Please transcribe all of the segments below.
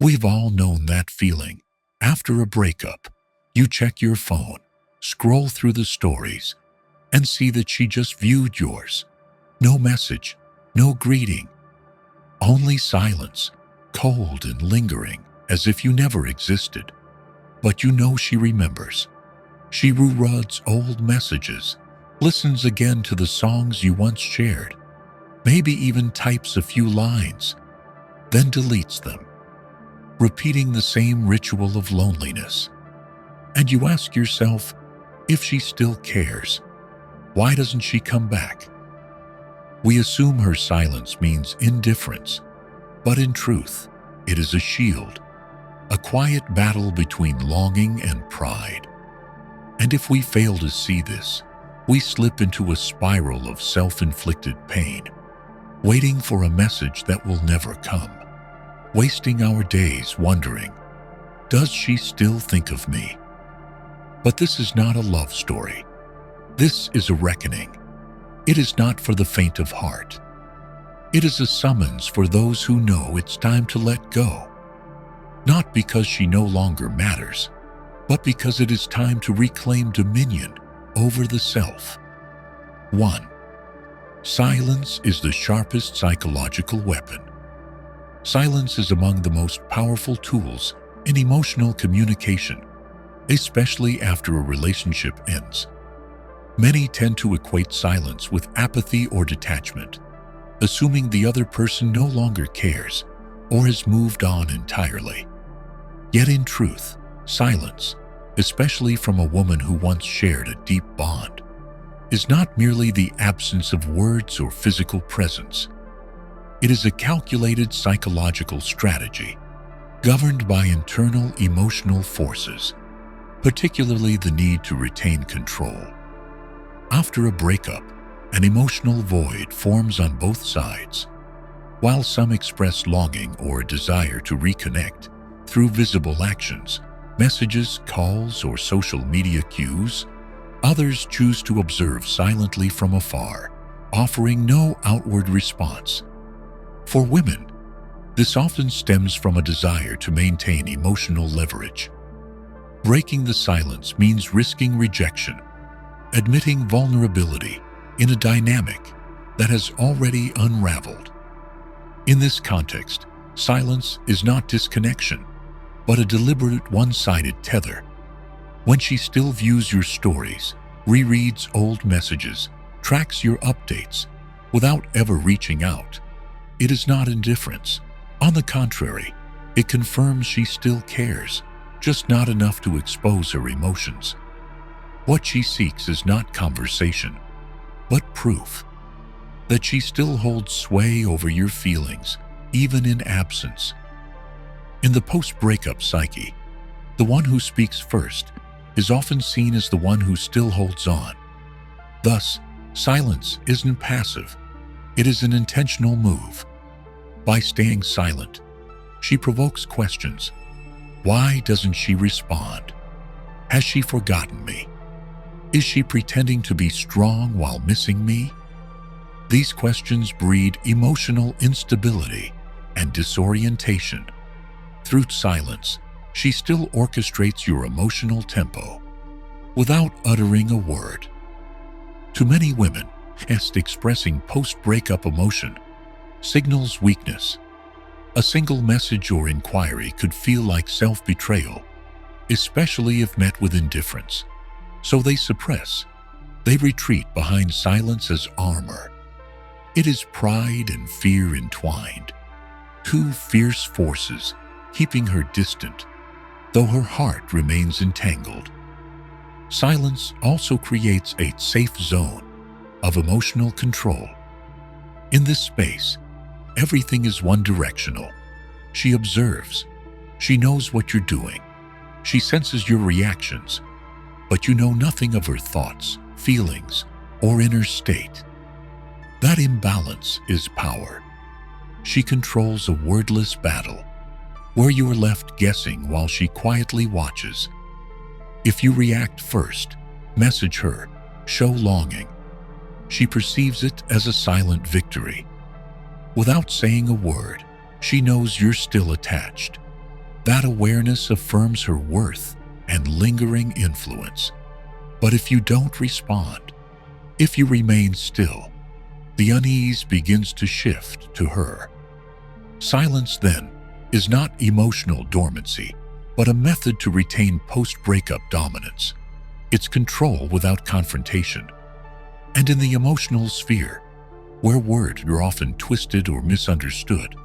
We've all known that feeling. After a breakup, you check your phone, scroll through the stories, and see that she just viewed yours. No message, no greeting, only silence, cold and lingering, as if you never existed. But you know she remembers. She rereads old messages, listens again to the songs you once shared, maybe even types a few lines, then deletes them, repeating the same ritual of loneliness. And you ask yourself, if she still cares, why doesn't she come back? We assume her silence means indifference, but in truth, it is a shield, a quiet battle between longing and pride. And if we fail to see this, we slip into a spiral of self-inflicted pain, waiting for a message that will never come, wasting our days wondering, does she still think of me? But this is not a love story. This is a reckoning. It is not for the faint of heart. It is a summons for those who know it's time to let go. Not because she no longer matters, but because it is time to reclaim dominion over the self. 1. Silence is the sharpest psychological weapon. Silence is among the most powerful tools in emotional communication, especially after a relationship ends. Many tend to equate silence with apathy or detachment, assuming the other person no longer cares or has moved on entirely. Yet in truth, silence, especially from a woman who once shared a deep bond, is not merely the absence of words or physical presence. It is a calculated psychological strategy, governed by internal emotional forces, particularly the need to retain control. After a breakup, an emotional void forms on both sides. While some express longing or a desire to reconnect through visible actions, messages, calls, or social media cues, others choose to observe silently from afar, offering no outward response. For women, this often stems from a desire to maintain emotional leverage. Breaking the silence means risking rejection, admitting vulnerability in a dynamic that has already unraveled. In this context, silence is not disconnection, but a deliberate one-sided tether. When she still views your stories, rereads old messages, tracks your updates, without ever reaching out, it is not indifference. On the contrary, it confirms she still cares, just not enough to expose her emotions. What she seeks is not conversation, but proof that she still holds sway over your feelings, even in absence. In the post-breakup psyche, the one who speaks first is often seen as the one who still holds on. Thus, silence isn't passive, it is an intentional move. By staying silent, she provokes questions. Why doesn't she respond? Has she forgotten me? Is she pretending to be strong while missing me? These questions breed emotional instability and disorientation. Through silence, she still orchestrates your emotional tempo without uttering a word. To many women, expressing post-breakup emotion signals weakness. A single message or inquiry could feel like self-betrayal, especially if met with indifference. So they suppress. They retreat behind silence as armor. It is pride and fear entwined, two fierce forces keeping her distant, though her heart remains entangled. Silence also creates a safe zone of emotional control. In this space, everything is one-directional. She observes. She knows what you're doing. She senses your reactions, but you know nothing of her thoughts, feelings, or inner state. That imbalance is power. She controls a wordless battle, where you are left guessing while she quietly watches. If you react first, message her, show longing, she perceives it as a silent victory. Without saying a word, she knows you're still attached. That awareness affirms her worth and lingering influence. But if you don't respond, if you remain still, the unease begins to shift to her. Silence, then, is not emotional dormancy, but a method to retain post-breakup dominance. It's control without confrontation. And in the emotional sphere, where words are often twisted or misunderstood,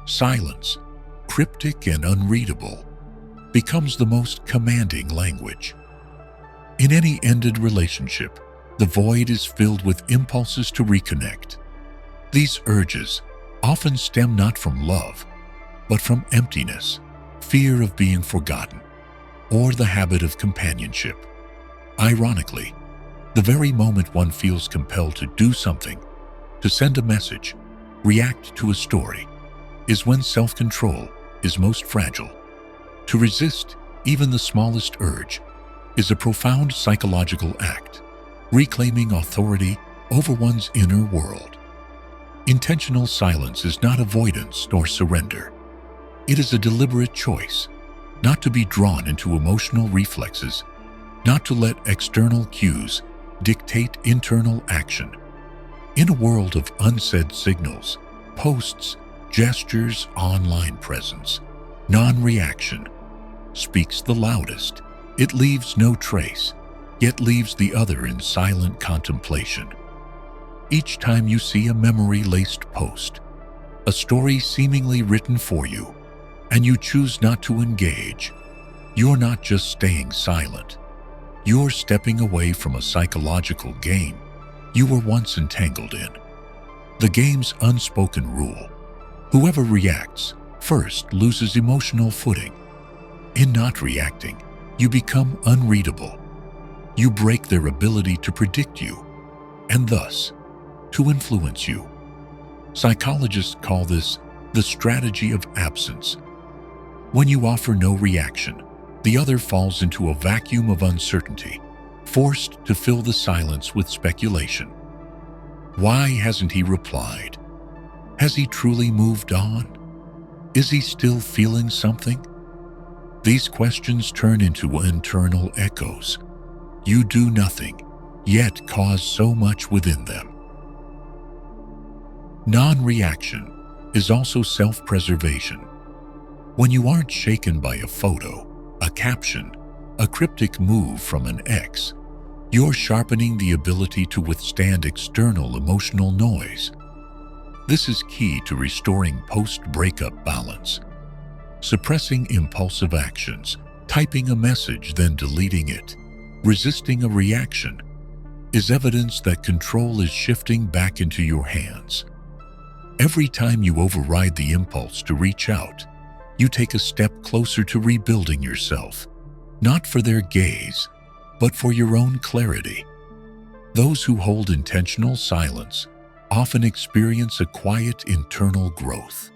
silence, cryptic and unreadable, becomes the most commanding language. In any ended relationship, the void is filled with impulses to reconnect. These urges often stem not from love, but from emptiness, fear of being forgotten, or the habit of companionship. Ironically, the very moment one feels compelled to do something, to send a message, react to a story, is when self-control is most fragile. To resist even the smallest urge is a profound psychological act, reclaiming authority over one's inner world. Intentional silence is not avoidance nor surrender. It is a deliberate choice, not to be drawn into emotional reflexes, not to let external cues dictate internal action. In a world of unsaid signals, posts, gestures, online presence, non-reaction speaks the loudest. It leaves no trace, yet leaves the other in silent contemplation. Each time you see a memory-laced post, a story seemingly written for you, and you choose not to engage, you're not just staying silent. You're stepping away from a psychological game you were once entangled in. The game's unspoken rule: whoever reacts first loses emotional footing. In not reacting, you become unreadable. You break their ability to predict you, and thus, to influence you. Psychologists call this the strategy of absence. When you offer no reaction, the other falls into a vacuum of uncertainty, forced to fill the silence with speculation. Why hasn't he replied? Has he truly moved on? Is he still feeling something? These questions turn into internal echoes. You do nothing, yet cause so much within them. Non-reaction is also self-preservation. When you aren't shaken by a photo, a caption, a cryptic move from an ex, you're sharpening the ability to withstand external emotional noise. This is key to restoring post-breakup balance. Suppressing impulsive actions, typing a message then deleting it, resisting a reaction, is evidence that control is shifting back into your hands. Every time you override the impulse to reach out, you take a step closer to rebuilding yourself, not for their gaze, but for your own clarity. Those who hold intentional silence often experience a quiet internal growth.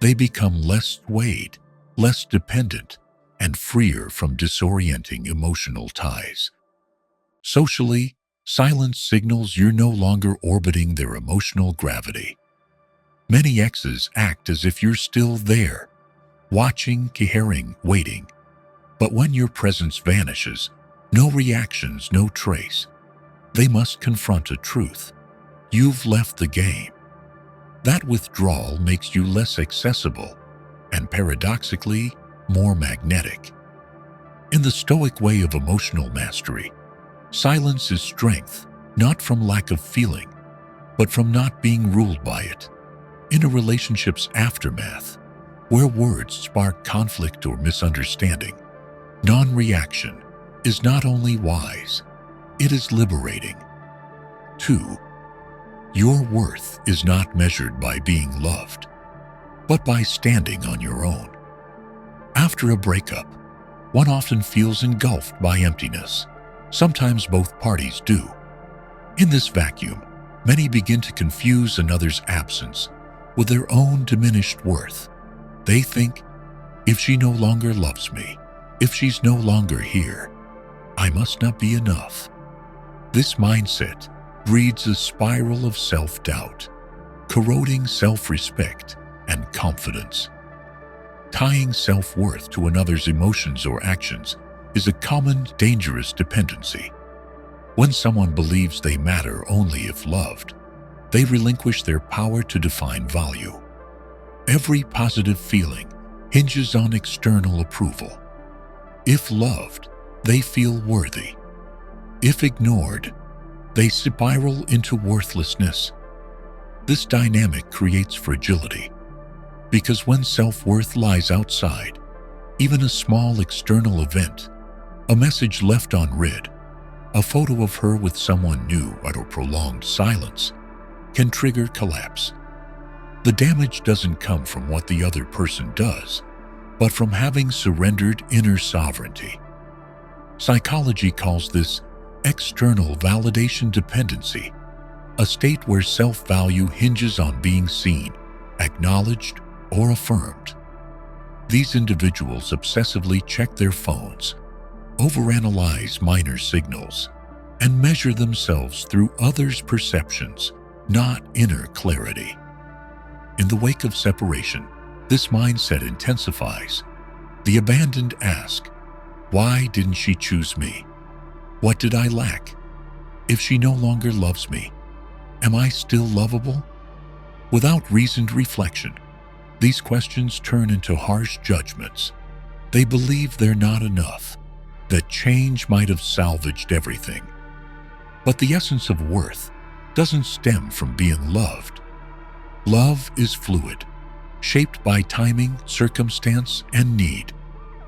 They become less swayed, less dependent, and freer from disorienting emotional ties. Socially, silence signals you're no longer orbiting their emotional gravity. Many exes act as if you're still there, watching, caring, waiting. But when your presence vanishes, no reactions, no trace, they must confront a truth. You've left the game. That withdrawal makes you less accessible and, paradoxically, more magnetic. In the Stoic way of emotional mastery, silence is strength, not from lack of feeling, but from not being ruled by it. In a relationship's aftermath, where words spark conflict or misunderstanding, non-reaction is not only wise, it is liberating. 2. Your worth is not measured by being loved, but by standing on your own. After a breakup, one often feels engulfed by emptiness. Sometimes both parties do. In this vacuum, many begin to confuse another's absence with their own diminished worth. They think, if she no longer loves me, if she's no longer here, I must not be enough. This mindset breeds a spiral of self-doubt, corroding self-respect and confidence. Tying self-worth to another's emotions or actions is a common, dangerous dependency. When someone believes they matter only if loved, they relinquish their power to define value. Every positive feeling hinges on external approval. If loved, they feel worthy. If ignored, they spiral into worthlessness. This dynamic creates fragility, because when self-worth lies outside, even a small external event, a message left unread, a photo of her with someone new, or prolonged silence, can trigger collapse. The damage doesn't come from what the other person does, but from having surrendered inner sovereignty. Psychology calls this external validation dependency, a state where self-value hinges on being seen, acknowledged, or affirmed. These individuals obsessively check their phones, overanalyze minor signals, and measure themselves through others' perceptions, not inner clarity. In the wake of separation, this mindset intensifies. The abandoned ask, "Why didn't she choose me? What did I lack? If she no longer loves me, am I still lovable?" Without reasoned reflection, these questions turn into harsh judgments. They believe they're not enough, that change might have salvaged everything. But the essence of worth doesn't stem from being loved. Love is fluid, shaped by timing, circumstance, and need.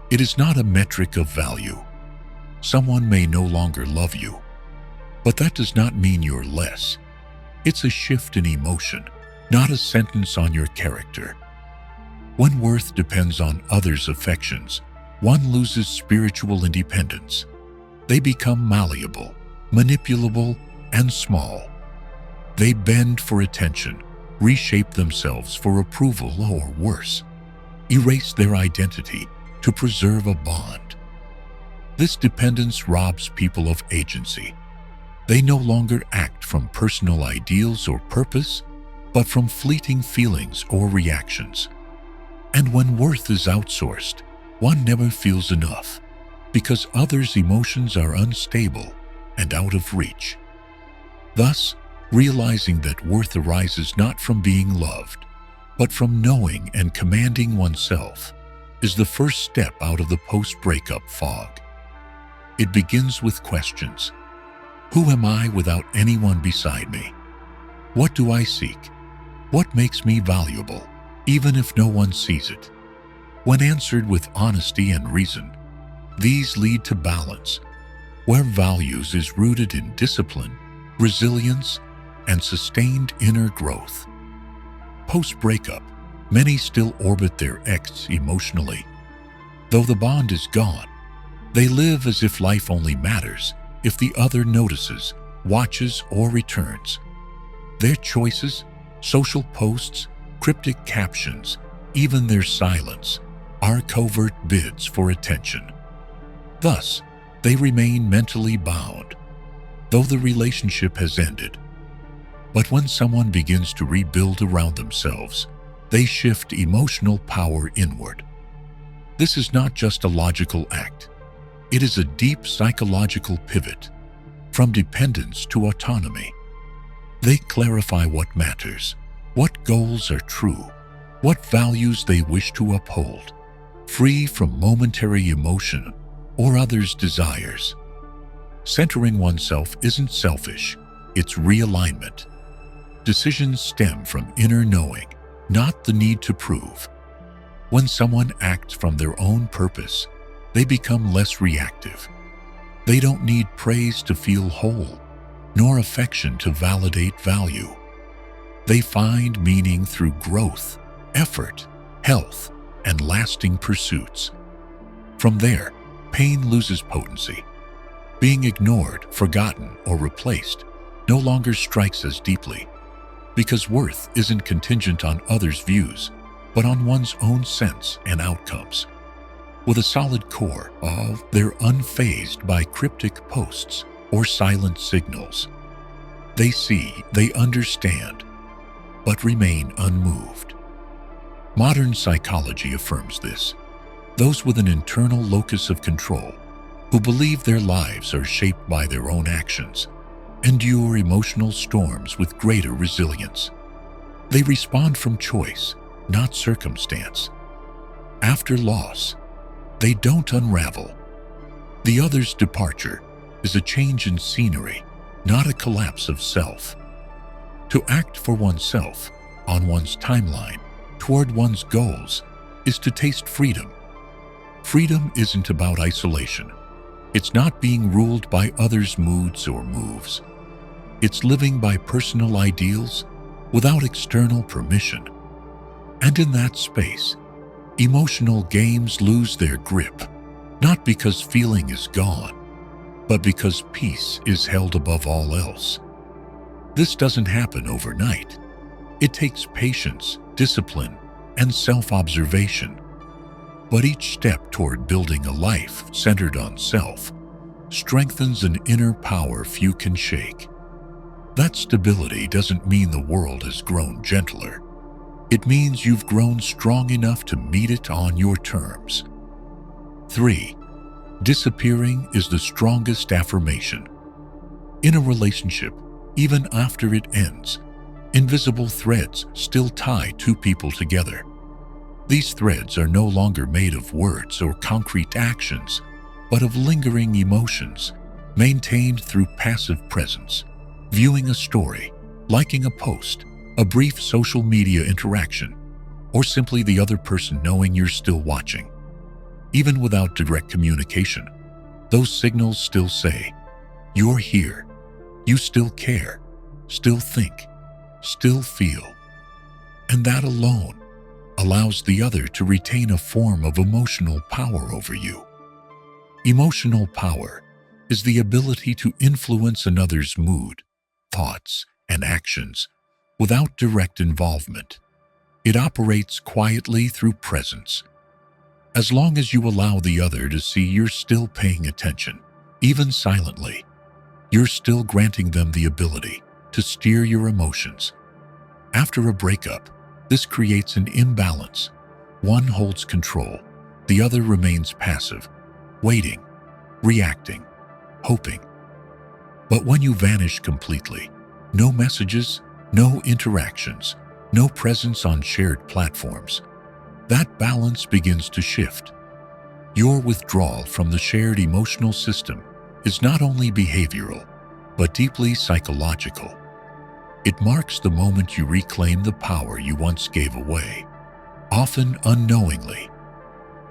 It is not a metric of value. Someone may no longer love you, but that does not mean you're less. It's a shift in emotion, not a sentence on your character. When worth depends on others' affections, one loses spiritual independence. They become malleable, manipulable, and small. They bend for attention, reshape themselves for approval, or worse, erase their identity to preserve a bond. This dependence robs people of agency. They no longer act from personal ideals or purpose, but from fleeting feelings or reactions. And when worth is outsourced, one never feels enough, because others' emotions are unstable and out of reach. Thus, realizing that worth arises not from being loved, but from knowing and commanding oneself, is the first step out of the post-breakup fog. It begins with questions. Who am I without anyone beside me? What do I seek? What makes me valuable, even if no one sees it? When answered with honesty and reason, these lead to balance, where values is rooted in discipline, resilience, and sustained inner growth. Post-breakup, many still orbit their ex emotionally. Though the bond is gone, they live as if life only matters if the other notices, watches, or returns. Their choices, social posts, cryptic captions, even their silence, are covert bids for attention. Thus, they remain mentally bound, though the relationship has ended. But when someone begins to rebuild around themselves, they shift emotional power inward. This is not just a logical act. It is a deep psychological pivot, from dependence to autonomy. They clarify what matters, what goals are true, what values they wish to uphold, free from momentary emotion or others' desires. Centering oneself isn't selfish, it's realignment. Decisions stem from inner knowing, not the need to prove. When someone acts from their own purpose, they become less reactive. They don't need praise to feel whole, nor affection to validate value. They find meaning through growth, effort, health, and lasting pursuits. From there, pain loses potency. Being ignored, forgotten, or replaced no longer strikes as deeply, because worth isn't contingent on others' views, but on one's own sense and outcomes. With a solid core of they're unfazed by cryptic posts or silent signals. They see, they understand, but remain unmoved. Modern psychology affirms this. Those with an internal locus of control, who believe their lives are shaped by their own actions, endure emotional storms with greater resilience. They respond from choice, not circumstance. After loss, they don't unravel. The other's departure is a change in scenery, not a collapse of self. To act for oneself, on one's timeline, toward one's goals, is to taste freedom. Freedom isn't about isolation. It's not being ruled by others' moods or moves. It's living by personal ideals without external permission. And in that space, emotional games lose their grip, not because feeling is gone, but because peace is held above all else. This doesn't happen overnight. It takes patience, discipline, and self-observation. But each step toward building a life centered on self strengthens an inner power few can shake. That stability doesn't mean the world has grown gentler. It means you've grown strong enough to meet it on your terms. 3. Disappearing is the strongest affirmation. In a relationship, even after it ends, invisible threads still tie two people together. These threads are no longer made of words or concrete actions, but of lingering emotions, maintained through passive presence, viewing a story, liking a post, a brief social media interaction, or simply the other person knowing you're still watching. Even without direct communication, those signals still say, "You're here. You still care, still think, still feel." And that alone allows the other to retain a form of emotional power over you. Emotional power is the ability to influence another's mood, thoughts, and actions without direct involvement. It operates quietly through presence. As long as you allow the other to see you're still paying attention, even silently, you're still granting them the ability to steer your emotions. After a breakup, this creates an imbalance. One holds control, the other remains passive, waiting, reacting, hoping. But when you vanish completely, no messages, no interactions, no presence on shared platforms, that balance begins to shift. Your withdrawal from the shared emotional system is not only behavioral, but deeply psychological. It marks the moment you reclaim the power you once gave away, often unknowingly.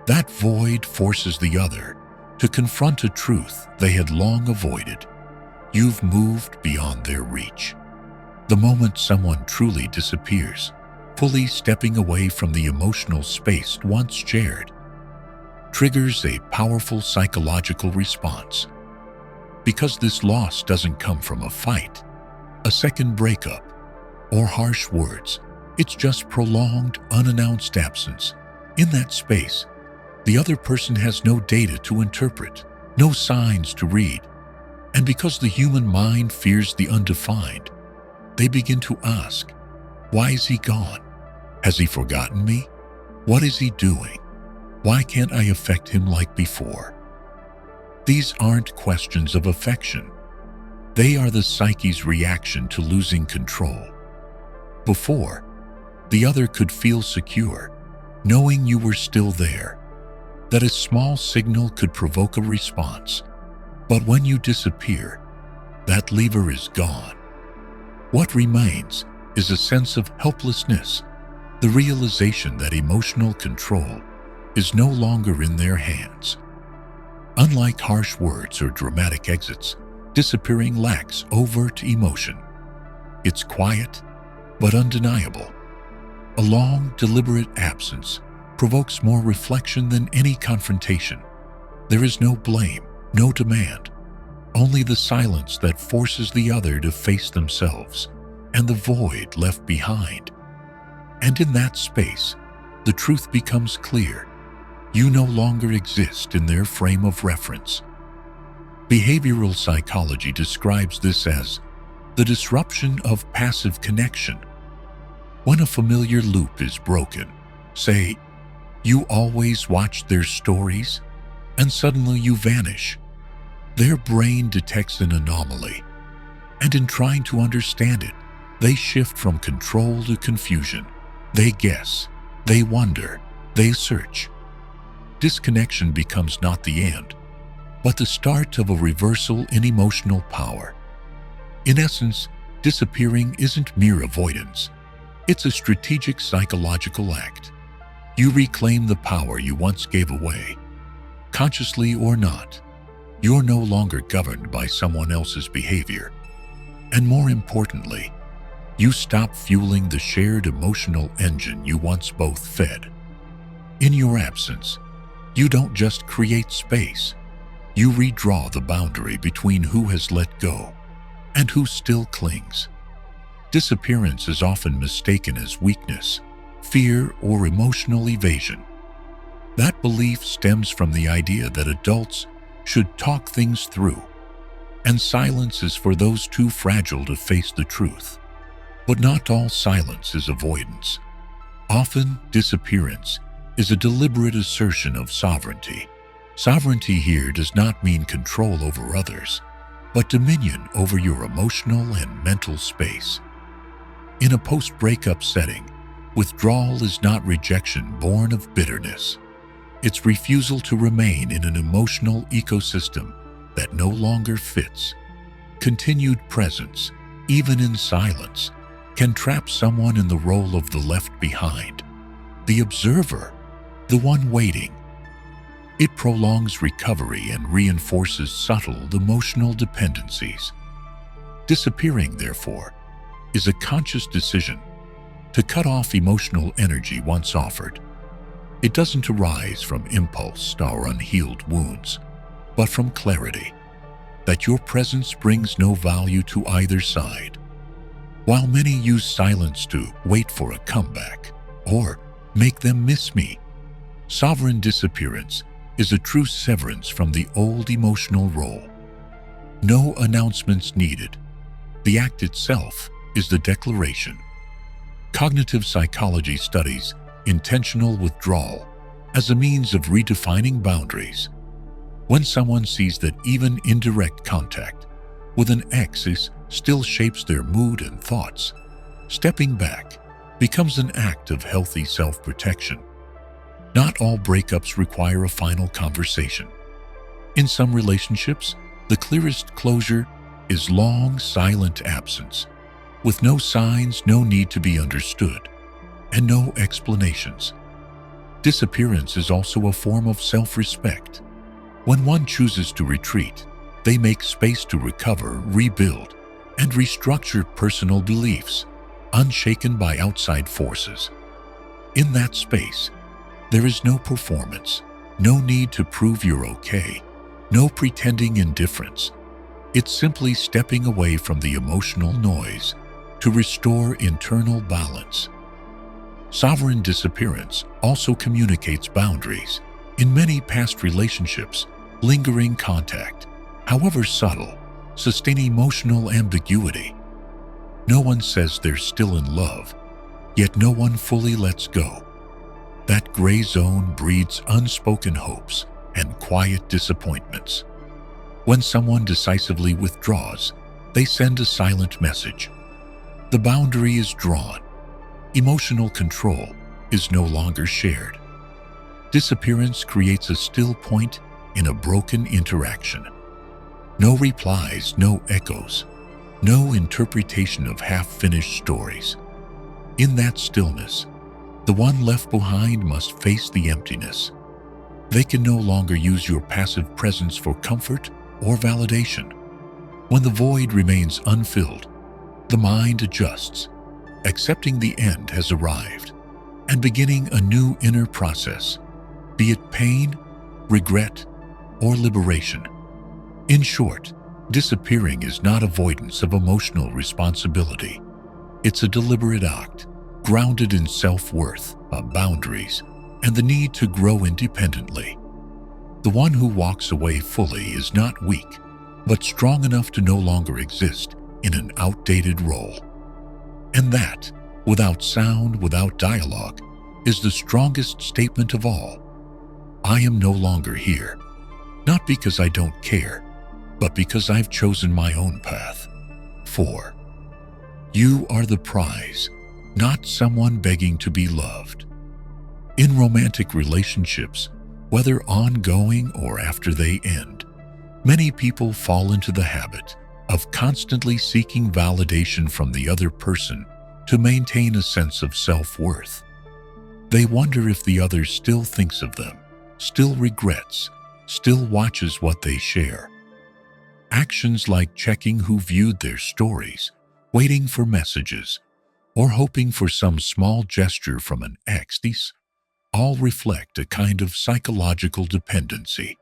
That void forces the other to confront a truth they had long avoided. You've moved beyond their reach. The moment someone truly disappears, fully stepping away from the emotional space once shared, triggers a powerful psychological response. Because this loss doesn't come from a fight, a second breakup, or harsh words, it's just prolonged, unannounced absence. In that space, the other person has no data to interpret, no signs to read. And because the human mind fears the undefined, they begin to ask, why is he gone? Has he forgotten me? What is he doing? Why can't I affect him like before? These aren't questions of affection. They are the psyche's reaction to losing control. Before, the other could feel secure, knowing you were still there, that a small signal could provoke a response. But when you disappear, that lever is gone. What remains is a sense of helplessness, the realization that emotional control is no longer in their hands. Unlike harsh words or dramatic exits, disappearing lacks overt emotion. It's quiet, but undeniable. A long, deliberate absence provokes more reflection than any confrontation. There is no blame, no demand, only the silence that forces the other to face themselves and the void left behind. And in that space, the truth becomes clear. You no longer exist in their frame of reference. Behavioral psychology describes this as the disruption of passive connection. When a familiar loop is broken, Say, you always watch their stories, and suddenly you vanish. Their brain detects an anomaly, and in trying to understand it, they shift from control to confusion. They guess, they wonder, they search. Disconnection becomes not the end, but the start of a reversal in emotional power. In essence, disappearing isn't mere avoidance. It's a strategic psychological act. You reclaim the power you once gave away. Consciously or not, you're no longer governed by someone else's behavior. And more importantly, you stop fueling the shared emotional engine you once both fed. In your absence, you don't just create space. You redraw the boundary between who has let go and who still clings. Disappearance is often mistaken as weakness, fear, or emotional evasion. That belief stems from the idea that adults should talk things through, and silence is for those too fragile to face the truth. But not all silence is avoidance. Often, disappearance is a deliberate assertion of sovereignty. Sovereignty here does not mean control over others, but dominion over your emotional and mental space. In a post-breakup setting, withdrawal is not rejection born of bitterness. It's refusal to remain in an emotional ecosystem that no longer fits. Continued presence, even in silence, can trap someone in the role of the left behind, the observer, the one waiting. It prolongs recovery and reinforces subtle emotional dependencies. Disappearing, therefore, is a conscious decision to cut off emotional energy once offered. It doesn't arise from impulse or unhealed wounds, but from clarity that your presence brings no value to either side. While many use silence to wait for a comeback or make them miss me, sovereign disappearance is a true severance from the old emotional role. No announcements needed. The act itself is the declaration. Cognitive psychology studies intentional withdrawal as a means of redefining boundaries. When someone sees that even indirect contact with an ex still shapes their mood and thoughts, stepping back becomes an act of healthy self-protection. Not all breakups require a final conversation. In some relationships, the clearest closure is long, silent absence, with no signs, no need to be understood, and no explanations. Disappearance is also a form of self-respect. When one chooses to retreat, they make space to recover, rebuild, and restructure personal beliefs, unshaken by outside forces. In that space, there is no performance, no need to prove you're okay, no pretending indifference. It's simply stepping away from the emotional noise to restore internal balance. Sovereign disappearance also communicates boundaries. In many past relationships, lingering contact, however subtle, sustain emotional ambiguity. No one says they're still in love, yet no one fully lets go. That gray zone breeds unspoken hopes and quiet disappointments. When someone decisively withdraws, they send a silent message. The boundary is drawn. Emotional control is no longer shared. Disappearance creates a still point in a broken interaction. No replies, no echoes, no interpretation of half-finished stories. In that stillness, the one left behind must face the emptiness. They can no longer use your passive presence for comfort or validation. When the void remains unfilled, the mind adjusts, accepting the end has arrived, and beginning a new inner process, be it pain, regret, or liberation. In short, disappearing is not avoidance of emotional responsibility. It's a deliberate act, grounded in self-worth, boundaries, and the need to grow independently. The one who walks away fully is not weak, but strong enough to no longer exist in an outdated role. And that, without sound, without dialogue, is the strongest statement of all. I am no longer here, not because I don't care, but because I've chosen my own path. 4. You are the prize, not someone begging to be loved. In romantic relationships, whether ongoing or after they end, many people fall into the habit of constantly seeking validation from the other person to maintain a sense of self-worth. They wonder if the other still thinks of them, still regrets, still watches what they share. Actions like checking who viewed their stories, waiting for messages, or hoping for some small gesture from an ex, these all reflect a kind of psychological dependency,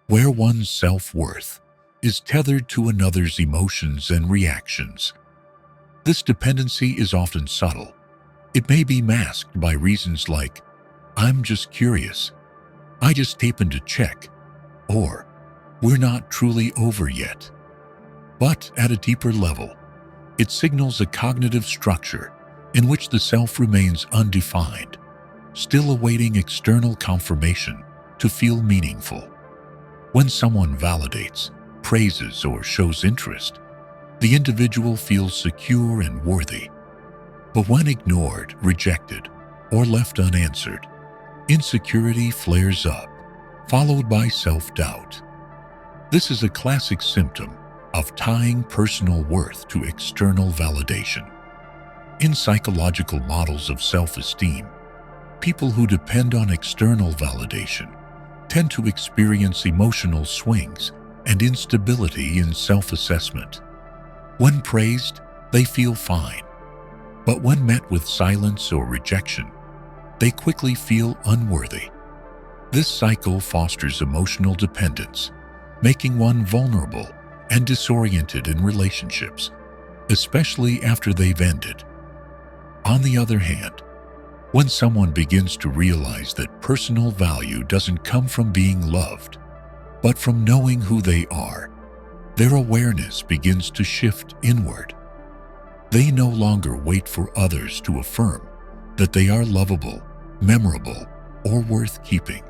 where one's self-worth is tethered to another's emotions and reactions. This dependency is often subtle. It may be masked by reasons like, "I'm just curious," "I just happened to check," or "we're not truly over yet." But at a deeper level, it signals a cognitive structure in which the self remains undefined, still awaiting external confirmation to feel meaningful. When someone validates, praises, or shows interest, the individual feels secure and worthy. But when ignored, rejected, or left unanswered, insecurity flares up, followed by self-doubt. This is a classic symptom of tying personal worth to external validation. In psychological models of self-esteem, people who depend on external validation tend to experience emotional swings and instability in self-assessment. When praised, they feel fine. But when met with silence or rejection, they quickly feel unworthy. This cycle fosters emotional dependence, making one vulnerable and disoriented in relationships, especially after they've ended. On the other hand, when someone begins to realize that personal value doesn't come from being loved, but from knowing who they are, their awareness begins to shift inward. They no longer wait for others to affirm that they are lovable, memorable, or worth keeping.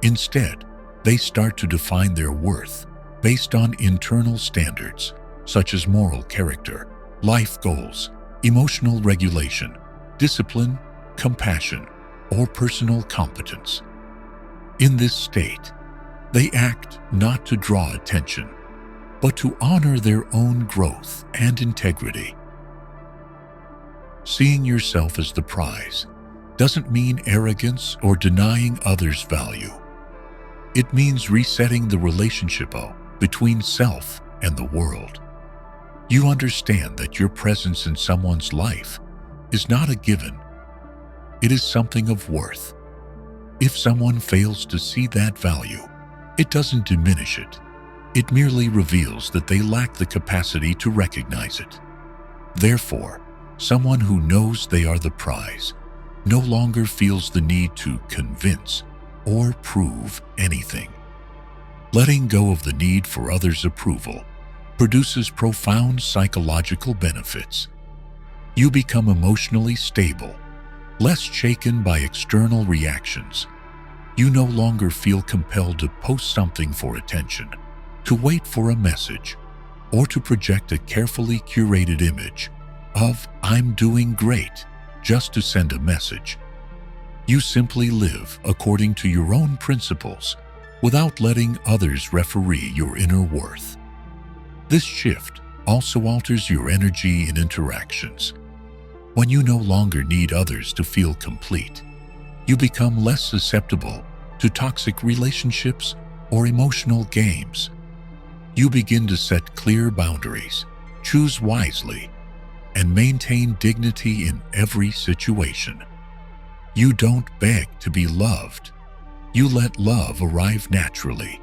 Instead, they start to define their worth based on internal standards, such as moral character, life goals, emotional regulation, discipline, compassion, or personal competence. In this state, they act not to draw attention, but to honor their own growth and integrity. Seeing yourself as the prize doesn't mean arrogance or denying others' value. It means resetting the relationship between self and the world. You understand that your presence in someone's life is not a given. It is something of worth. If someone fails to see that value, it doesn't diminish it. It merely reveals that they lack the capacity to recognize it. Therefore, someone who knows they are the prize no longer feels the need to convince or prove anything. Letting go of the need for others' approval produces profound psychological benefits. You become emotionally stable, less shaken by external reactions. You no longer feel compelled to post something for attention, to wait for a message, or to project a carefully curated image of "I'm doing great" just to send a message. You simply live according to your own principles without letting others referee your inner worth. This shift also alters your energy in interactions. When you no longer need others to feel complete, you become less susceptible to toxic relationships or emotional games. You begin to set clear boundaries, choose wisely, and maintain dignity in every situation. You don't beg to be loved. You let love arrive naturally,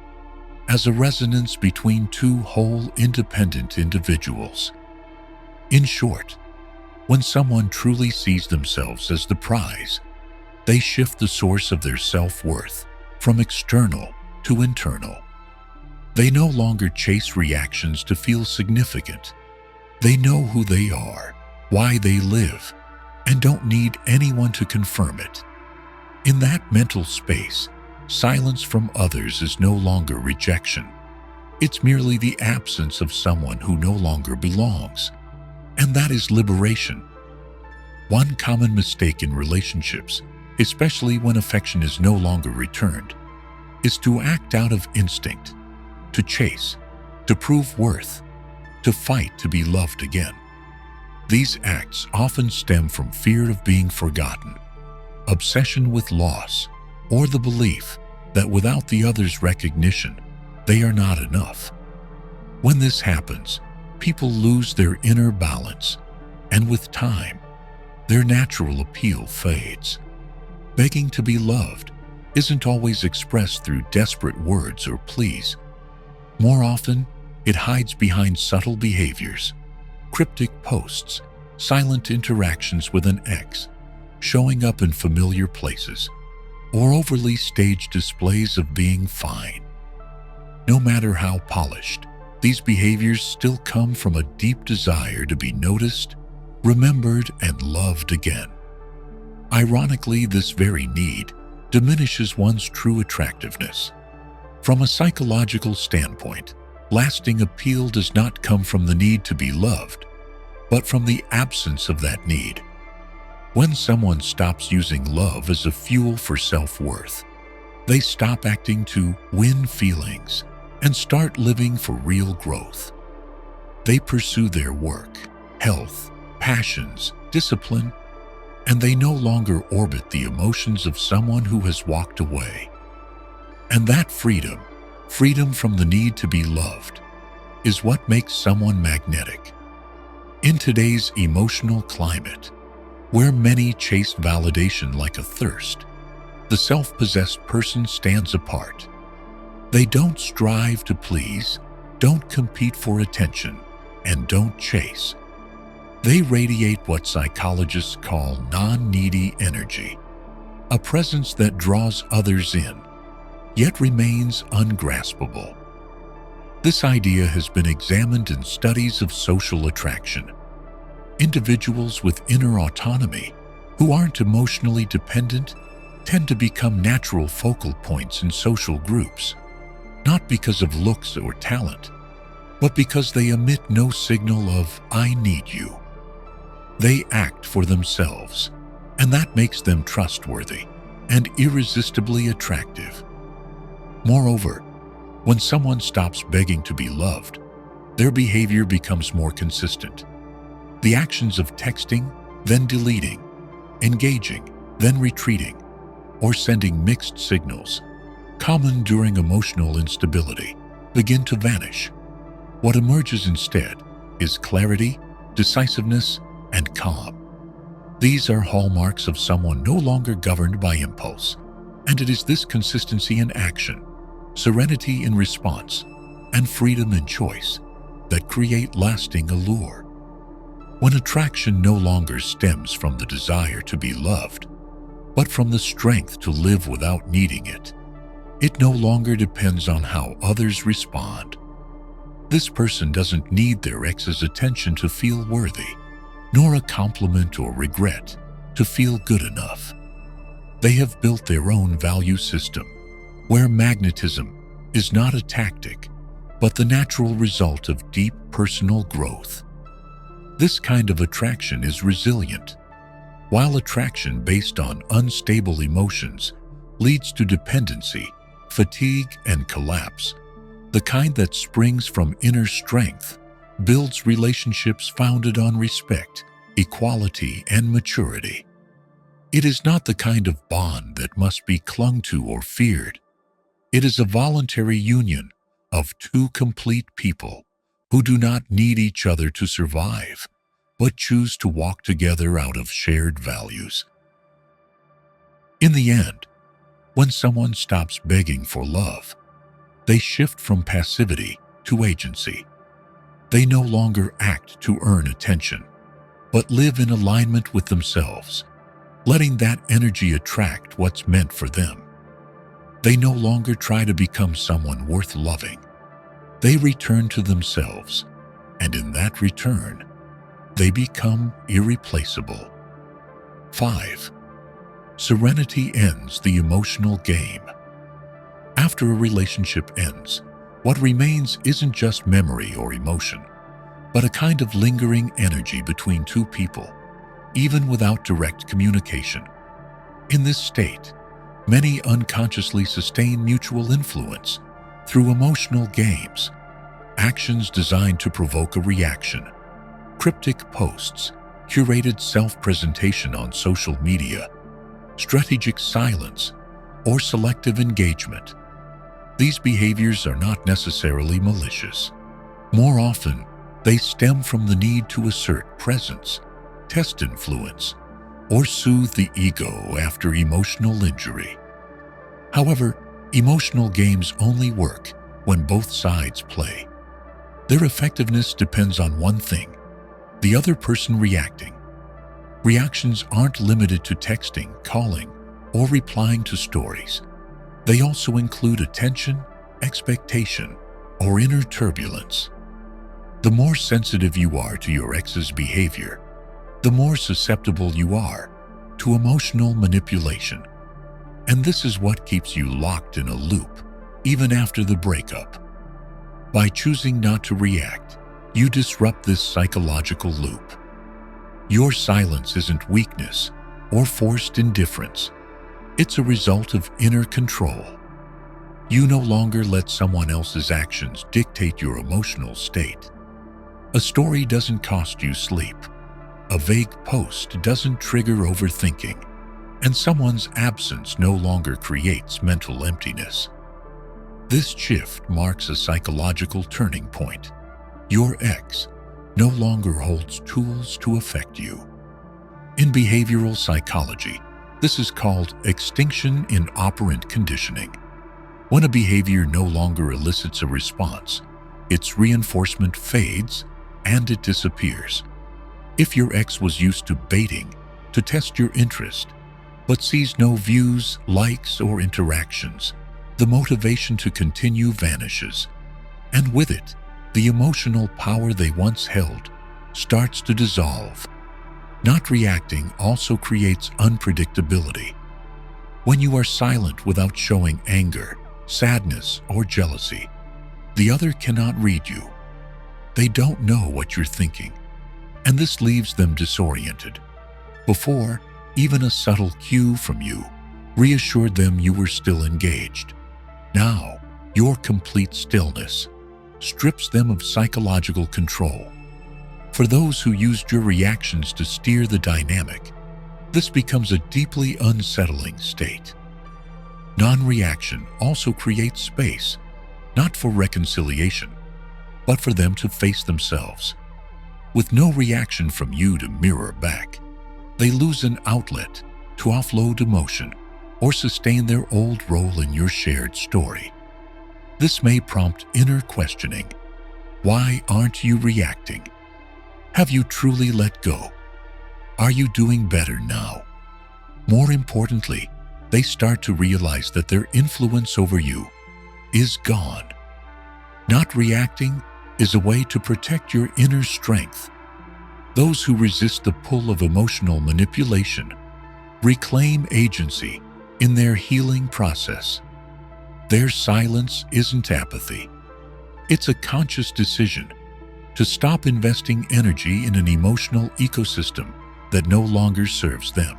as a resonance between two whole, independent individuals. In short, when someone truly sees themselves as the prize, they shift the source of their self-worth from external to internal. They no longer chase reactions to feel significant. They know who they are, why they live, and don't need anyone to confirm it. In that mental space, silence from others is no longer rejection. It's merely the absence of someone who no longer belongs. And that is liberation. One common mistake in relationships, especially when affection is no longer returned, is to act out of instinct, to chase, to prove worth, to fight to be loved again. These acts often stem from fear of being forgotten, obsession with loss, or the belief that without the other's recognition, they are not enough. When this happens, people lose their inner balance, and with time, their natural appeal fades. Begging to be loved isn't always expressed through desperate words or pleas. More often, it hides behind subtle behaviors, cryptic posts, silent interactions with an ex, showing up in familiar places, or overly staged displays of being fine. No matter how polished, these behaviors still come from a deep desire to be noticed, remembered, and loved again. Ironically, this very need diminishes one's true attractiveness. From a psychological standpoint, lasting appeal does not come from the need to be loved, but from the absence of that need. When someone stops using love as a fuel for self-worth, they stop acting to win feelings and start living for real growth. They pursue their work, health, passions, discipline, and they no longer orbit the emotions of someone who has walked away. And that freedom from the need to be loved, is what makes someone magnetic. In today's emotional climate, where many chase validation like a thirst, the self-possessed person stands apart. They don't strive to please, don't compete for attention, and don't chase. They radiate what psychologists call non-needy energy, a presence that draws others in, yet remains ungraspable. This idea has been examined in studies of social attraction. Individuals with inner autonomy, who aren't emotionally dependent, tend to become natural focal points in social groups, not because of looks or talent, but because they emit no signal of "I need you." They act for themselves, and that makes them trustworthy and irresistibly attractive. Moreover, when someone stops begging to be loved, their behavior becomes more consistent. The actions of texting, then deleting, engaging, then retreating, or sending mixed signals, common during emotional instability, begin to vanish. What emerges instead is clarity, decisiveness, and calm. These are hallmarks of someone no longer governed by impulse, and it is this consistency in action, serenity in response, and freedom in choice that create lasting allure. When attraction no longer stems from the desire to be loved, but from the strength to live without needing it, it no longer depends on how others respond. This person doesn't need their ex's attention to feel worthy, nor a compliment or regret to feel good enough. They have built their own value system, where magnetism is not a tactic, but the natural result of deep personal growth. This kind of attraction is resilient, while attraction based on unstable emotions leads to dependency, fatigue, and collapse. The kind that springs from inner strength builds relationships founded on respect, equality, and maturity. It is not the kind of bond that must be clung to or feared. It is a voluntary union of two complete people who do not need each other to survive, but choose to walk together out of shared values. In the end, when someone stops begging for love, they shift from passivity to agency. They no longer act to earn attention, but live in alignment with themselves, letting that energy attract what's meant for them. They no longer try to become someone worth loving. They return to themselves, and in that return, they become irreplaceable. 5. Serenity ends the emotional game. After a relationship ends, what remains isn't just memory or emotion, but a kind of lingering energy between two people, even without direct communication. In this state, many unconsciously sustain mutual influence through emotional games, actions designed to provoke a reaction, cryptic posts, curated self-presentation on social media, strategic silence, or selective engagement. These behaviors are not necessarily malicious. More often, they stem from the need to assert presence, test influence, or soothe the ego after emotional injury. However, emotional games only work when both sides play. Their effectiveness depends on one thing: the other person reacting. Reactions aren't limited to texting, calling, or replying to stories. They also include attention, expectation, or inner turbulence. The more sensitive you are to your ex's behavior, the more susceptible you are to emotional manipulation. And this is what keeps you locked in a loop, even after the breakup. By choosing not to react, you disrupt this psychological loop. Your silence isn't weakness or forced indifference. It's a result of inner control. You no longer let someone else's actions dictate your emotional state. A story doesn't cost you sleep. A vague post doesn't trigger overthinking. And someone's absence no longer creates mental emptiness. This shift marks a psychological turning point. Your ex no longer holds tools to affect you. In behavioral psychology, this is called extinction in operant conditioning. When a behavior no longer elicits a response, its reinforcement fades and it disappears. If your ex was used to baiting to test your interest, but sees no views, likes, or interactions, the motivation to continue vanishes. And with it, the emotional power they once held starts to dissolve. Not reacting also creates unpredictability. When you are silent without showing anger, sadness, or jealousy, the other cannot read you. They don't know what you're thinking, and this leaves them disoriented. Before, even a subtle cue from you reassured them you were still engaged. Now, your complete stillness strips them of psychological control. For those who used your reactions to steer the dynamic, this becomes a deeply unsettling state. Non-reaction also creates space, not for reconciliation, but for them to face themselves. With no reaction from you to mirror back, they lose an outlet to offload emotion or sustain their old role in your shared story. This may prompt inner questioning. Why aren't you reacting? Have you truly let go? Are you doing better now? More importantly, they start to realize that their influence over you is gone. Not reacting is a way to protect your inner strength. Those who resist the pull of emotional manipulation reclaim agency in their healing process. Their silence isn't apathy. It's a conscious decision to stop investing energy in an emotional ecosystem that no longer serves them.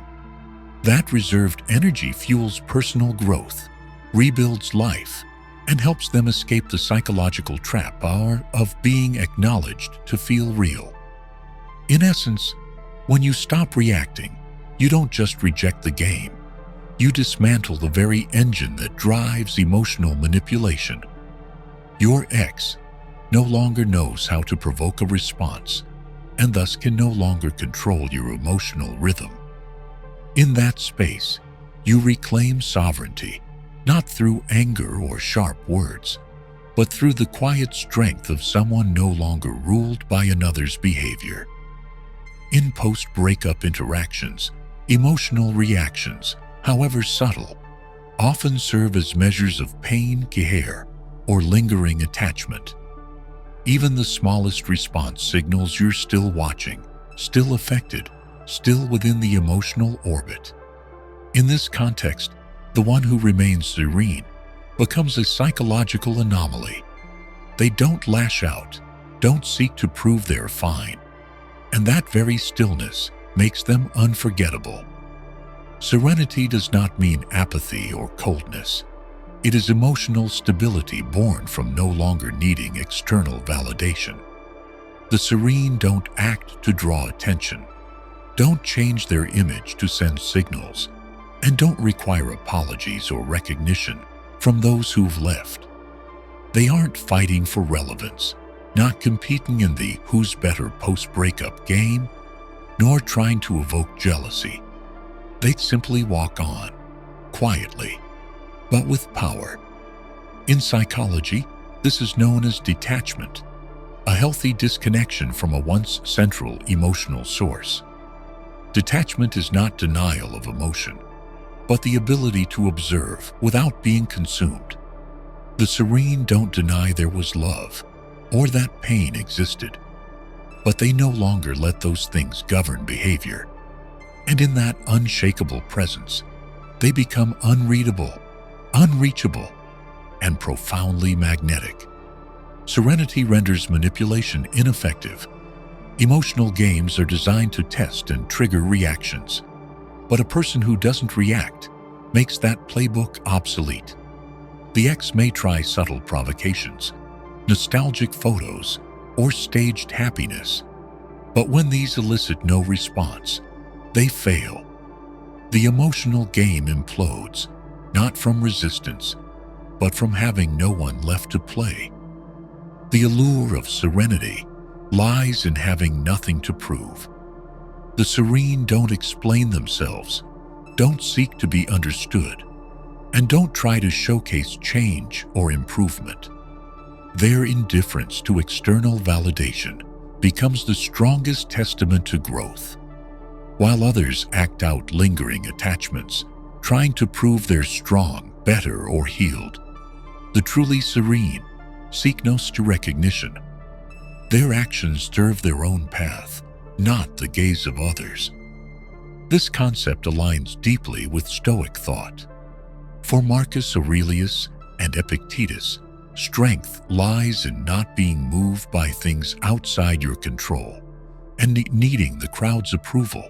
That reserved energy fuels personal growth, rebuilds life, and helps them escape the psychological trap of being acknowledged to feel real. In essence, when you stop reacting, you don't just reject the game. You dismantle the very engine that drives emotional manipulation. Your ex no longer knows how to provoke a response, and thus can no longer control your emotional rhythm. In that space, you reclaim sovereignty, not through anger or sharp words, but through the quiet strength of someone no longer ruled by another's behavior. In post-breakup interactions, emotional reactions, however subtle, often serve as measures of pain, care, or lingering attachment. Even the smallest response signals you're still watching, still affected, still within the emotional orbit. In this context, the one who remains serene becomes a psychological anomaly. They don't lash out, don't seek to prove they're fine, and that very stillness makes them unforgettable. Serenity does not mean apathy or coldness. It is emotional stability born from no longer needing external validation. The serene don't act to draw attention, don't change their image to send signals, and don't require apologies or recognition from those who've left. They aren't fighting for relevance, not competing in the who's better post-breakup game, nor trying to evoke jealousy. They simply walk on, quietly, but with power. In psychology, this is known as detachment, a healthy disconnection from a once central emotional source. Detachment is not denial of emotion, but the ability to observe without being consumed. The serene don't deny there was love or that pain existed, but they no longer let those things govern behavior. And in that unshakable presence, they become unreadable, unreachable, and profoundly magnetic. Serenity renders manipulation ineffective. Emotional games are designed to test and trigger reactions, but a person who doesn't react makes that playbook obsolete. The ex may try subtle provocations, nostalgic photos, or staged happiness, but when these elicit no response, they fail. The emotional game implodes, not from resistance, but from having no one left to play. The allure of serenity lies in having nothing to prove. The serene don't explain themselves, don't seek to be understood, and don't try to showcase change or improvement. Their indifference to external validation becomes the strongest testament to growth. While others act out lingering attachments, trying to prove they're strong, better, or healed, the truly serene seek no recognition. Their actions serve their own path, not the gaze of others. This concept aligns deeply with Stoic thought. For Marcus Aurelius and Epictetus, strength lies in not being moved by things outside your control and needing the crowd's approval.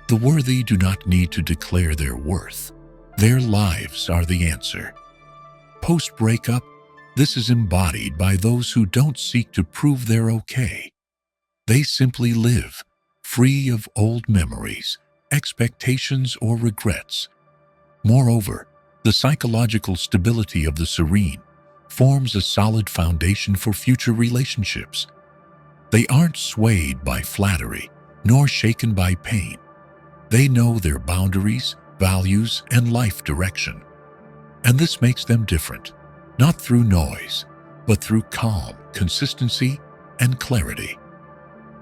The worthy do not need to declare their worth. Their lives are the answer. Post-breakup, this is embodied by those who don't seek to prove they're okay. They simply live, free of old memories, expectations, or regrets. Moreover, the psychological stability of the serene forms a solid foundation for future relationships. They aren't swayed by flattery, nor shaken by pain. They know their boundaries, values, and life direction. And this makes them different, not through noise, but through calm, consistency, and clarity.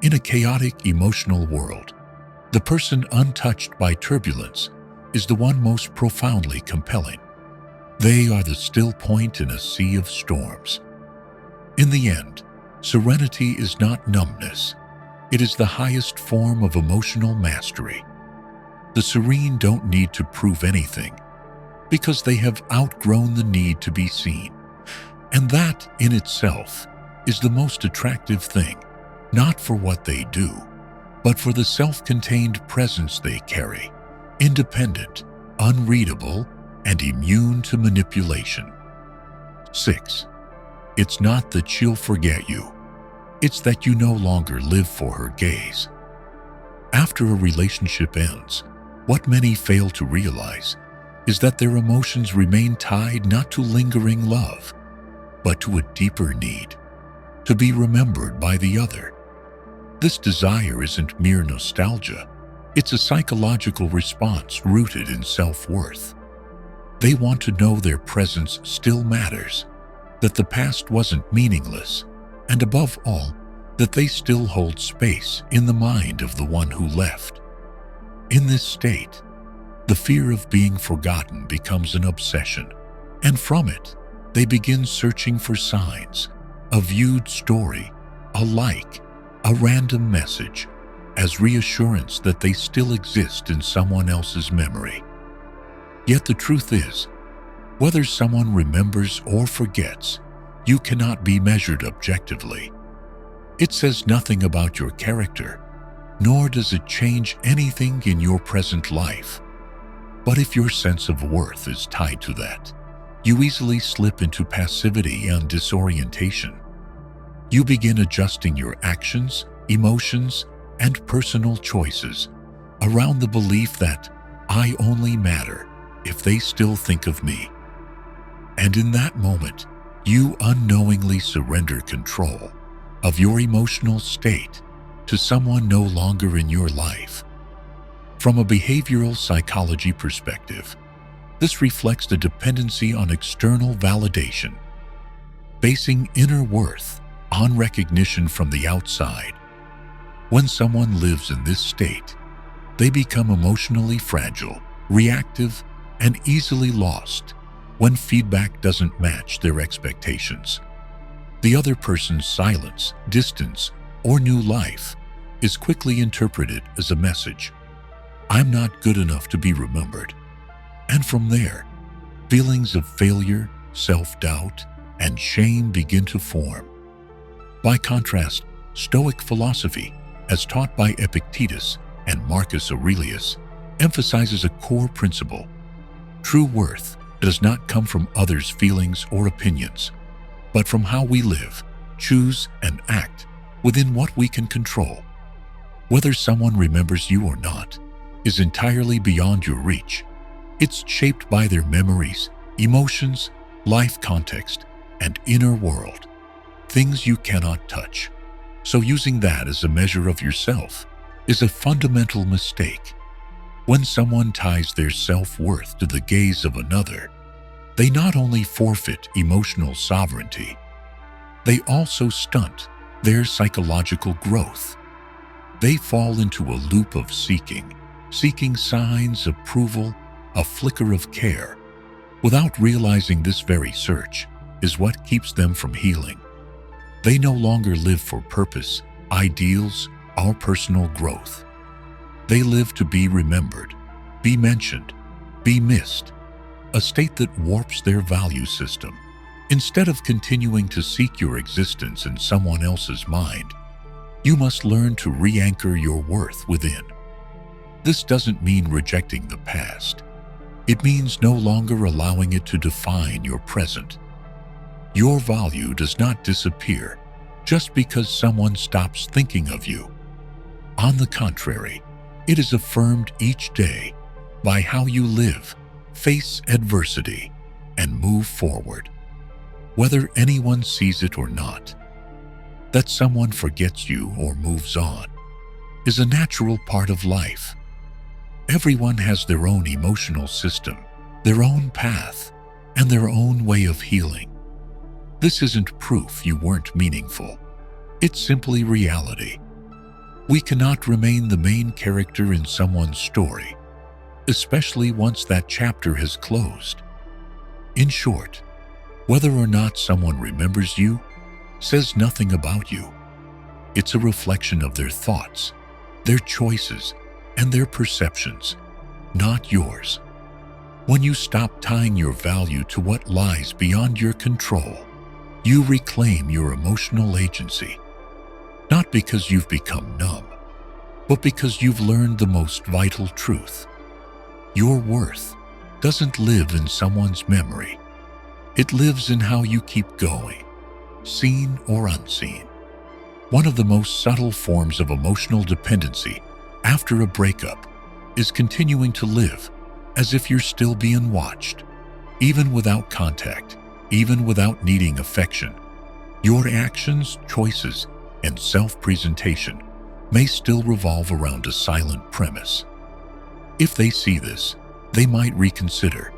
In a chaotic emotional world, the person untouched by turbulence is the one most profoundly compelling. They are the still point in a sea of storms. In the end, serenity is not numbness. It is the highest form of emotional mastery. The serene don't need to prove anything because they have outgrown the need to be seen. And that, in itself, is the most attractive thing, not for what they do, but for the self-contained presence they carry, independent, unreadable, and immune to manipulation. 6. It's not that she'll forget you. It's that you no longer live for her gaze. After a relationship ends, what many fail to realize is that their emotions remain tied not to lingering love, but to a deeper need, to be remembered by the other. This desire isn't mere nostalgia. It's a psychological response rooted in self-worth. They want to know their presence still matters, that the past wasn't meaningless, and above all, that they still hold space in the mind of the one who left. In this state, the fear of being forgotten becomes an obsession, and from it, they begin searching for signs, a viewed story, a like, a random message, as reassurance that they still exist in someone else's memory. Yet the truth is, whether someone remembers or forgets, you cannot be measured objectively. It says nothing about your character, nor does it change anything in your present life. But if your sense of worth is tied to that, you easily slip into passivity and disorientation. You begin adjusting your actions, emotions, and personal choices around the belief that I only matter if they still think of me. And in that moment, you unknowingly surrender control of your emotional state to someone no longer in your life. From a behavioral psychology perspective, this reflects the dependency on external validation, basing inner worth on recognition from the outside. When someone lives in this state, they become emotionally fragile, reactive, and easily lost when feedback doesn't match their expectations. The other person's silence, distance, or new life is quickly interpreted as a message. I'm not good enough to be remembered. And from there, feelings of failure, self-doubt, and shame begin to form. By contrast, Stoic philosophy, as taught by Epictetus and Marcus Aurelius, emphasizes a core principle. True worth does not come from others' feelings or opinions, but from how we live, choose, and act within what we can control. Whether someone remembers you or not is entirely beyond your reach. It's shaped by their memories, emotions, life context, and inner world, things you cannot touch. So using that as a measure of yourself is a fundamental mistake. When someone ties their self-worth to the gaze of another, they not only forfeit emotional sovereignty, they also stunt their psychological growth. They fall into a loop of seeking signs, approval, a flicker of care, without realizing this very search is what keeps them from healing. They no longer live for purpose, ideals, or personal growth. They live to be remembered, be mentioned, be missed, a state that warps their value system. Instead of continuing to seek your existence in someone else's mind, you must learn to re-anchor your worth within. This doesn't mean rejecting the past. It means no longer allowing it to define your present. Your value does not disappear just because someone stops thinking of you. On the contrary, it is affirmed each day by how you live, face adversity, and move forward. Whether anyone sees it or not, that someone forgets you or moves on is a natural part of life. Everyone has their own emotional system, their own path, and their own way of healing. This isn't proof you weren't meaningful. It's simply reality. We cannot remain the main character in someone's story, especially once that chapter has closed. In short, whether or not someone remembers you says nothing about you. It's a reflection of their thoughts, their choices, and their perceptions, not yours. When you stop tying your value to what lies beyond your control, you reclaim your emotional agency, not because you've become numb, but because you've learned the most vital truth. Your worth doesn't live in someone's memory. It lives in how you keep going, seen or unseen. One of the most subtle forms of emotional dependency after a breakup is continuing to live as if you're still being watched. Even without contact, even without needing affection, your actions, choices, and self-presentation may still revolve around a silent premise. If they see this, they might reconsider.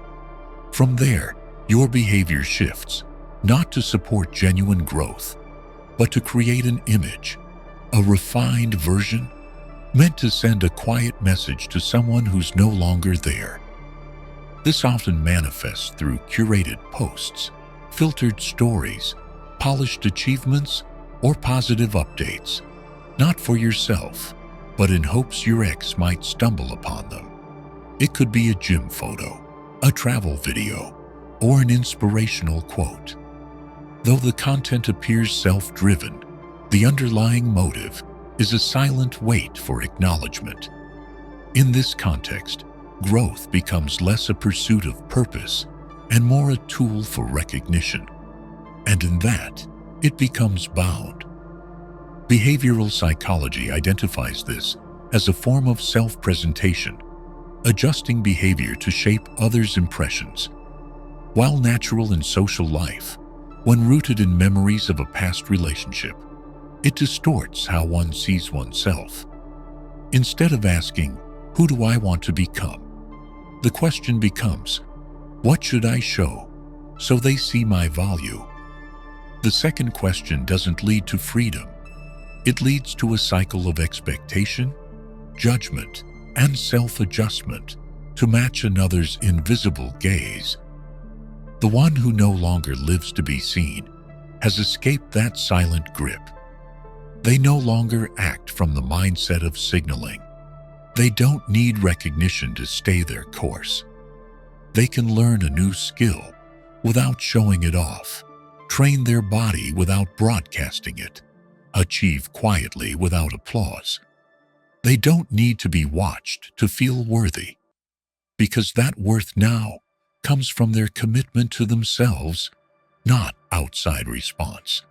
From there, your behavior shifts, not to support genuine growth, but to create an image, a refined version, meant to send a quiet message to someone who's no longer there. This often manifests through curated posts, filtered stories, polished achievements, or positive updates, not for yourself, but in hopes your ex might stumble upon them. It could be a gym photo, a travel video, or an inspirational quote. Though the content appears self-driven, the underlying motive is a silent wait for acknowledgement. In this context, growth becomes less a pursuit of purpose and more a tool for recognition. And in that, it becomes bound. Behavioral psychology identifies this as a form of self-presentation, adjusting behavior to shape others' impressions. While natural in social life, when rooted in memories of a past relationship, it distorts how one sees oneself. Instead of asking, "Who do I want to become?" the question becomes, "What should I show so they see my value?" The second question doesn't lead to freedom. It leads to a cycle of expectation, judgment, and self-adjustment to match another's invisible gaze. The one who no longer lives to be seen has escaped that silent grip. They no longer act from the mindset of signaling. They don't need recognition to stay their course. They can learn a new skill without showing it off, train their body without broadcasting it, achieve quietly without applause. They don't need to be watched to feel worthy, because that worth now comes from their commitment to themselves, not outside response.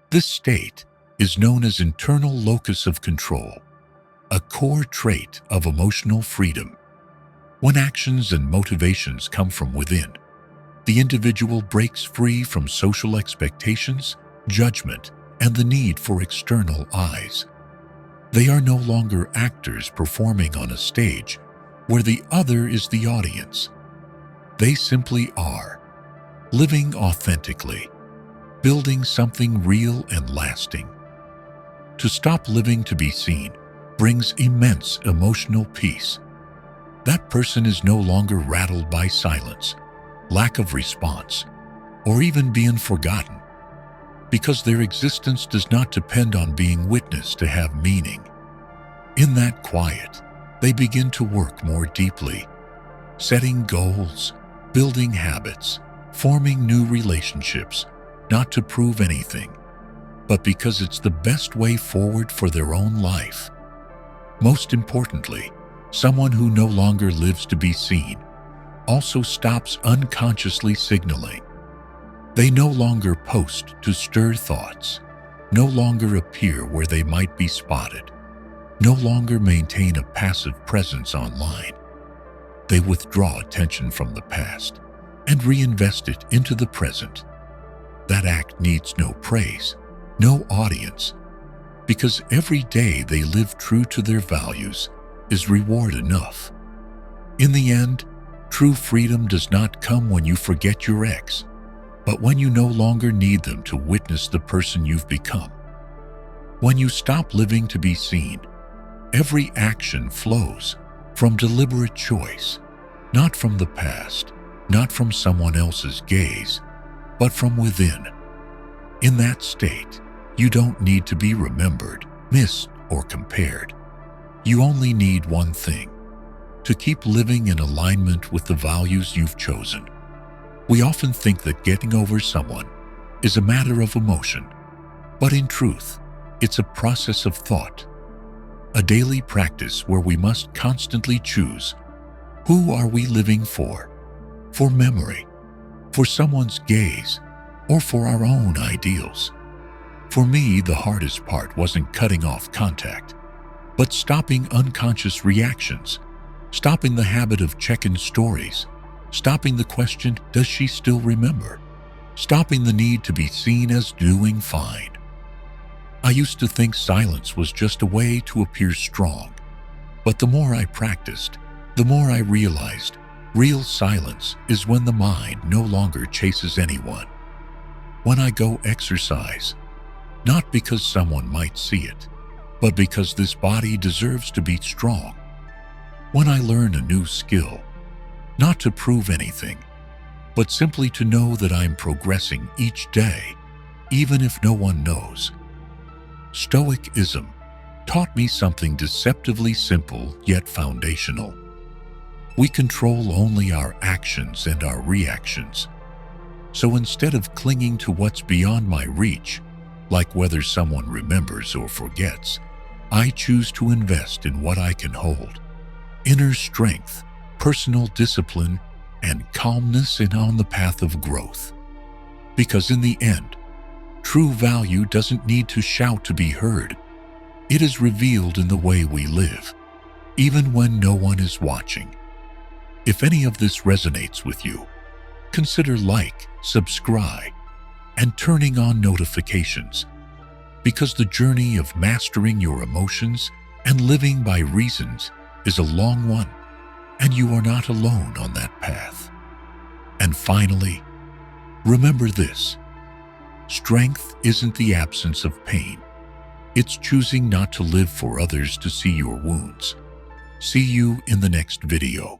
This state is known as internal locus of control, a core trait of emotional freedom. When actions and motivations come from within, the individual breaks free from social expectations, judgment, and the need for external eyes. They are no longer actors performing on a stage where the other is the audience. They simply are, living authentically, building something real and lasting. To stop living to be seen brings immense emotional peace. That person is no longer rattled by silence, lack of response, or even being forgotten, because their existence does not depend on being witnessed to have meaning. In that quiet, they begin to work more deeply, setting goals, building habits, forming new relationships, not to prove anything, but because it's the best way forward for their own life. Most importantly, someone who no longer lives to be seen also stops unconsciously signaling. They no longer post to stir thoughts, no longer appear where they might be spotted, no longer maintain a passive presence online. They withdraw attention from the past and reinvest it into the present. That act needs no praise, no audience, because every day they live true to their values is reward enough. In the end, true freedom does not come when you forget your ex, but when you no longer need them to witness the person you've become. When you stop living to be seen, every action flows from deliberate choice, not from the past, not from someone else's gaze, but from within. In that state, you don't need to be remembered, missed, or compared. You only need one thing: to keep living in alignment with the values you've chosen. We often think that getting over someone is a matter of emotion, but in truth, it's a process of thought, a daily practice where we must constantly choose: who are we living for memory, for someone's gaze, or for our own ideals? For me, the hardest part wasn't cutting off contact, but stopping unconscious reactions, stopping the habit of checking stories, stopping the question, does she still remember? Stopping the need to be seen as doing fine. I used to think silence was just a way to appear strong, but the more I practiced, the more I realized real silence is when the mind no longer chases anyone. When I go exercise, not because someone might see it, but because this body deserves to be strong. When I learn a new skill, not to prove anything, but simply to know that I'm progressing each day, even if no one knows. Stoicism, taught me something deceptively simple yet foundational. We control only our actions and our reactions. So instead of clinging to what's beyond my reach, like whether someone remembers or forgets, I choose to invest in what I can hold: inner strength, personal discipline, and calmness on the path of growth. Because in the end, true value doesn't need to shout to be heard. It is revealed in the way we live, even when no one is watching. If any of this resonates with you, consider like, subscribe, and turning on notifications, because the journey of mastering your emotions and living by reasons is a long one, and you are not alone on that path. And finally, remember this: strength isn't the absence of pain. It's choosing not to live for others to see your wounds. See you in the next video.